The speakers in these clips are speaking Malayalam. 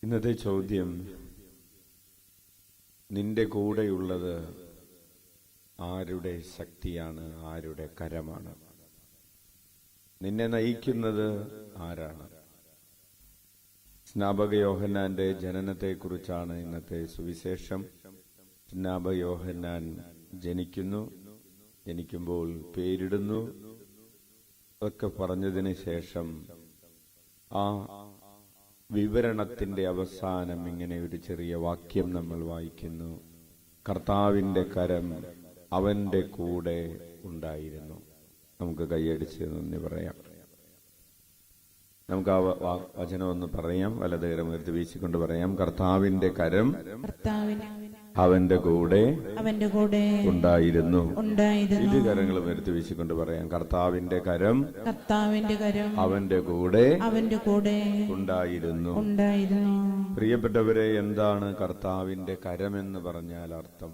ഇന്നത്തെ ചോദ്യം, നിന്റെ കൂടെയുള്ളത് ആരുടെ ശക്തിയാണ്, ആരുടെ കരമാണ്? നിന്നെ നയിക്കുന്നത് ആരാണ്? സ്നാപക യോഹന്നാന്റെ ജനനത്തെക്കുറിച്ചാണ് ഇന്നത്തെ സുവിശേഷം. സ്നാപക യോഹന്നാൻ ജനിക്കുന്നു, ജനിക്കുമ്പോൾ പേരിടുന്നു. അതൊക്കെ പറഞ്ഞതിന് ശേഷം ആ വിവരണത്തിന്റെ അവസാനം ഇങ്ങനെ ഒരു ചെറിയ വാക്യം നമ്മൾ വായിക്കുന്നു: കർത്താവിന്റെ കരം അവന്റെ കൂടെ ഉണ്ടായിരുന്നു. നമുക്ക് കൈയടിച്ച് നന്ദി പറയാം. നമുക്ക് ആ വചനം ഒന്ന് പറയാം. വലതുകരം ഉയർത്തി വീശിക്കൊണ്ട് പറയാം: കർത്താവിന്റെ കരം അവന്റെ കൂടെ ഉണ്ടായിരുന്നു. ഇരു കരങ്ങളും ഉയർത്തി വീശിക്കൊണ്ട് പറയാം: കർത്താവിന്റെ കരം അവന്റെ കൂടെ ഉണ്ടായിരുന്നു. പ്രിയപ്പെട്ടവരെ, എന്താണ് കർത്താവിന്റെ കരം എന്ന് പറഞ്ഞാൽ അർത്ഥം?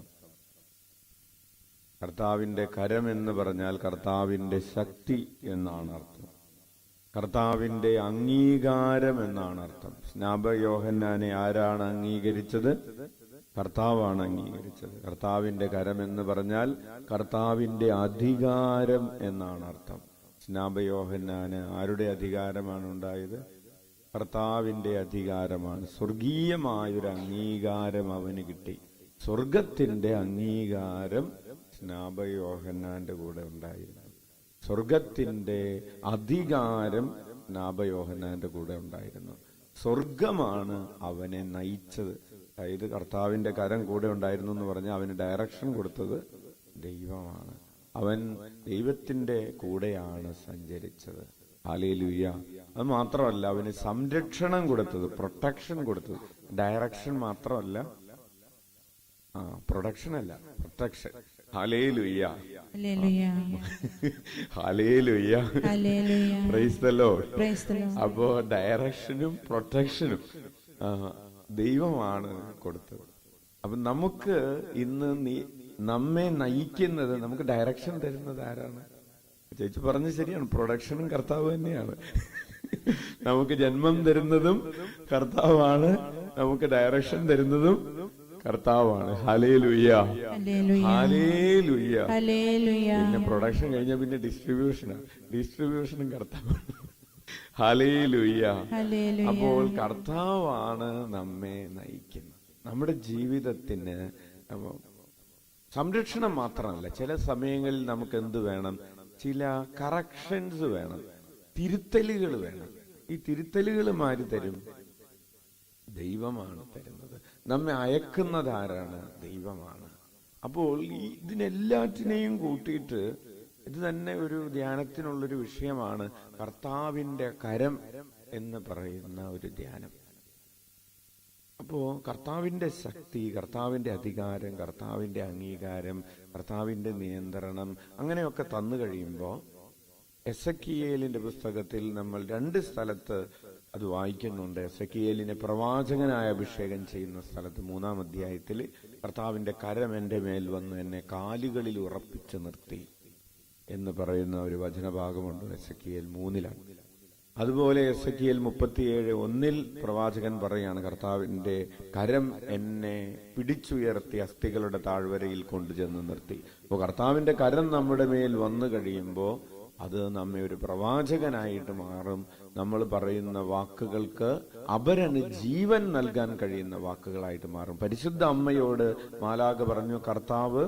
കർത്താവിന്റെ കരം എന്ന് പറഞ്ഞാൽ കർത്താവിന്റെ ശക്തി എന്നാണ് അർത്ഥം. കർത്താവിന്റെ അംഗീകാരം എന്നാണ് അർത്ഥം. സ്നാപക യോഹന്നാനെ ആരാണ് അംഗീകരിച്ചത്? കർത്താവാണ് അംഗീകരിച്ചത്. കർത്താവിന്റെ കരം എന്ന് പറഞ്ഞാൽ കർത്താവിന്റെ അധികാരം എന്നാണ് അർത്ഥം. സ്നാപക യോഹന്നാന് ആരുടെ അധികാരമാണ് ഉണ്ടായത്? കർത്താവിന്റെ അധികാരമാണ്. സ്വർഗീയമായൊരു അംഗീകാരം അവന് കിട്ടി. സ്വർഗത്തിന്റെ അംഗീകാരം സ്നാപക യോഹന്നാന്റെ കൂടെ ഉണ്ടായിരുന്നു. സ്വർഗത്തിന്റെ അധികാരം സ്നാപക യോഹന്നാന്റെ കൂടെ ഉണ്ടായിരുന്നു. സ്വർഗമാണ് അവനെ നയിച്ചത്. അതായത് കർത്താവിന്റെ കരം കൂടെ ഉണ്ടായിരുന്നു എന്ന് പറഞ്ഞാൽ അവന് ഡയറക്ഷൻ കൊടുത്തത് ദൈവമാണ്. അവൻ ദൈവത്തിന്റെ കൂടെയാണ് സഞ്ചരിച്ചത്. ഹല്ലേലൂയ. അത് മാത്രമല്ല, അവന് സംരക്ഷണം കൊടുത്തത്, പ്രൊട്ടക്ഷൻ കൊടുത്തത്. ഡയറക്ഷൻ മാത്രമല്ല, പ്രൊഡക്ഷൻ അല്ല, protection. Hallelujah, hallelujah, praise the Lord. അപ്പോ ഡയറക്ഷനും പ്രൊട്ടക്ഷനും ദൈവമാണ് കൊടുത്തത്. അപ്പൊ നമുക്ക് ഇന്ന് നമ്മെ നയിക്കുന്നത്, നമുക്ക് ഡയറക്ഷൻ തരുന്നത് ആരാണ്? ചേച്ചി പറഞ്ഞത് ശരിയാണ്, പ്രൊഡക്ഷനും കർത്താവ് തന്നെയാണ്. നമുക്ക് ജന്മം തരുന്നതും കർത്താവാണ്, നമുക്ക് ഡയറക്ഷൻ തരുന്നതും കർത്താവാണ്. Hallelujah, hallelujah. പിന്നെ പ്രൊഡക്ഷൻ കഴിഞ്ഞാൽ പിന്നെ ഡിസ്ട്രിബ്യൂഷനും കർത്താവാണ്. ഹല്ലേലൂയ. അപ്പോൾ കർത്താവാണ് നമ്മെ നയിക്കുന്നത്. നമ്മുടെ ജീവിതത്തിന് സംരക്ഷണം മാത്രമല്ല, ചില സമയങ്ങളിൽ നമുക്ക് എന്ത് വേണം? ചില കറക്ഷൻസ് വേണം, തിരുത്തലുകൾ വേണം. ഈ തിരുത്തലുകൾ ആര് തരും? ദൈവമാണ് തരുന്നത്. നമ്മെ അയക്കുന്നത് ആരാണ്? ദൈവമാണ്. അപ്പോൾ ഇതിനെല്ലാറ്റിനെയും കൂട്ടിയിട്ട് ഇത് തന്നെ ഒരു ധ്യാനത്തിനുള്ളൊരു വിഷയമാണ്. കർത്താവിന്റെ കരം എന്ന് പറയുന്ന ഒരു ധ്യാനം. അപ്പോ കർത്താവിന്റെ ശക്തി, കർത്താവിന്റെ അധികാരം, കർത്താവിന്റെ അംഗീകാരം, കർത്താവിന്റെ നിയന്ത്രണം, അങ്ങനെയൊക്കെ തന്നു കഴിയുമ്പോൾ എസെക്കിയേലിന്റെ പുസ്തകത്തിൽ നമ്മൾ 2 സ്ഥലത്ത് അത് വായിക്കുന്നുണ്ട്. എസെക്കിയേലിനെ പ്രവാചകനായ അഭിഷേകം ചെയ്യുന്ന സ്ഥലത്ത് 3-ാം അധ്യായത്തിൽ കർത്താവിന്റെ കരം എന്റെ മേൽ വന്ന് എന്നെ കാലുകളിൽ ഉറപ്പിച്ചു നിർത്തി എന്ന് പറയുന്ന ഒരു വചനഭാഗമുണ്ട്. എസെക്കിയേൽ 3-ലാണ്. അതുപോലെ എസെക്കിയേൽ 37:1 പ്രവാചകൻ പറയാണ്, കർത്താവിന്റെ കരം എന്നെ പിടിച്ചുയർത്തി അസ്ഥികളുടെ താഴ്വരയിൽ കൊണ്ടുചെന്ന് നിർത്തി. അപ്പോൾ കർത്താവിന്റെ കരം നമ്മുടെ മേൽ വന്നു കഴിയുമ്പോൾ അത് നമ്മെ ഒരു പ്രവാചകനായിട്ട് മാറും. നമ്മൾ പറയുന്ന വാക്കുകൾക്ക് അപരന് ജീവൻ നൽകാൻ കഴിയുന്ന വാക്കുകളായിട്ട് മാറും. പരിശുദ്ധ അമ്മയോട് മാലാഖ പറഞ്ഞു, കർത്താവ്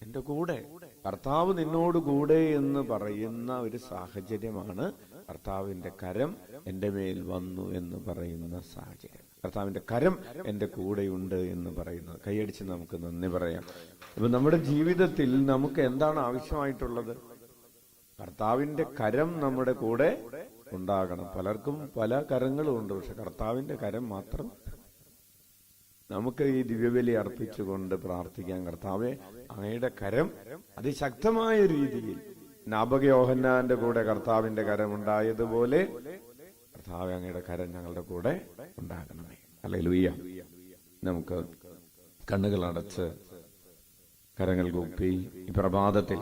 എന്റെ കൂടെ, കർത്താവ് നിന്നോട് കൂടെ എന്ന് പറയുന്ന ഒരു സാഹചര്യമാണ് കർത്താവിന്റെ കരം എന്റെ മേൽ വന്നു എന്ന് പറയുന്ന സാഹചര്യം. കർത്താവിന്റെ കരം എന്റെ കൂടെയുണ്ട് എന്ന് പറയുന്നത്. കൈയടിച്ച് നമുക്ക് നന്ദി പറയാം. അപ്പൊ നമ്മുടെ ജീവിതത്തിൽ നമുക്ക് എന്താണ് ആവശ്യമായിട്ടുള്ളത്? കർത്താവിന്റെ കരം നമ്മുടെ കൂടെ ഉണ്ടാകണം. പലർക്കും പല കരങ്ങളും ഉണ്ട്, പക്ഷെ കർത്താവിന്റെ കരം മാത്രം. നമുക്ക് ഈ ദിവ്യബലി അർപ്പിച്ചുകൊണ്ട് പ്രാർത്ഥിക്കാം, കർത്താവേ, അങ്ങയുടെ കരം അതിശക്തമായ രീതിയിൽ സ്നാപക യോഹന്നാന്റെ കൂടെ കർത്താവിന്റെ കരം ഉണ്ടായതുപോലെ കർത്താവേ, അങ്ങയുടെ കരം ഞങ്ങളുടെ കൂടെ ഉണ്ടാകണമേ. ഹല്ലേലൂയ. നമുക്ക് കണ്ണുകൾ അടച്ച് കരങ്ങൾ കൂപ്പി ഈ പ്രഭാതത്തിൽ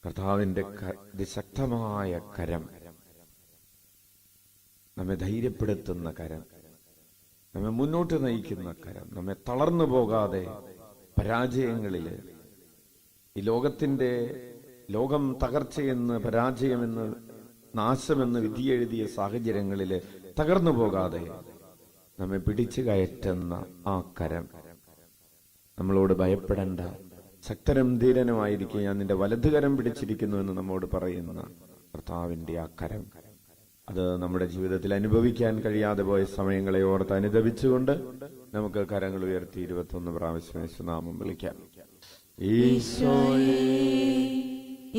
കർത്താവിന്റെ അതിശക്തമായ കരം നമ്മെ ധൈര്യപ്പെടുത്തുന്ന കരം, നമ്മെ മുന്നോട്ട് നയിക്കുന്ന കരം, നമ്മെ തളർന്നു പോകാതെ പരാജയങ്ങളില്, ഈ ലോകം തകർച്ചയെന്ന്, പരാജയമെന്ന്, നാശമെന്ന് വിധിയെഴുതിയ സാഹചര്യങ്ങളില് തകർന്നു പോകാതെ നമ്മെ പിടിച്ചു കയറ്റുന്ന ആ കരം, നമ്മളോട് ഭയപ്പെടേണ്ട, ശക്തനും ധീരനുമായിരിക്കും, ഞാൻ നിന്റെ വലതുകരം പിടിച്ചിരിക്കുന്നു എന്ന് നമ്മോട് പറയുന്ന കർത്താവിന്റെ ആ കരം, അത് നമ്മുടെ ജീവിതത്തിൽ അനുഭവിക്കാൻ കഴിയാതെ പോയ സമയങ്ങളെ ഓർത്ത് അനുദപിച്ചുകൊണ്ട് നമുക്ക് കരങ്ങൾ ഉയർത്തി 21 പ്രാവശ്യം യേശുനാമം വിളിക്കാം. ഈശോയേ,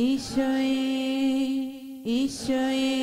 ഈശോയേ, ഈശോയേ.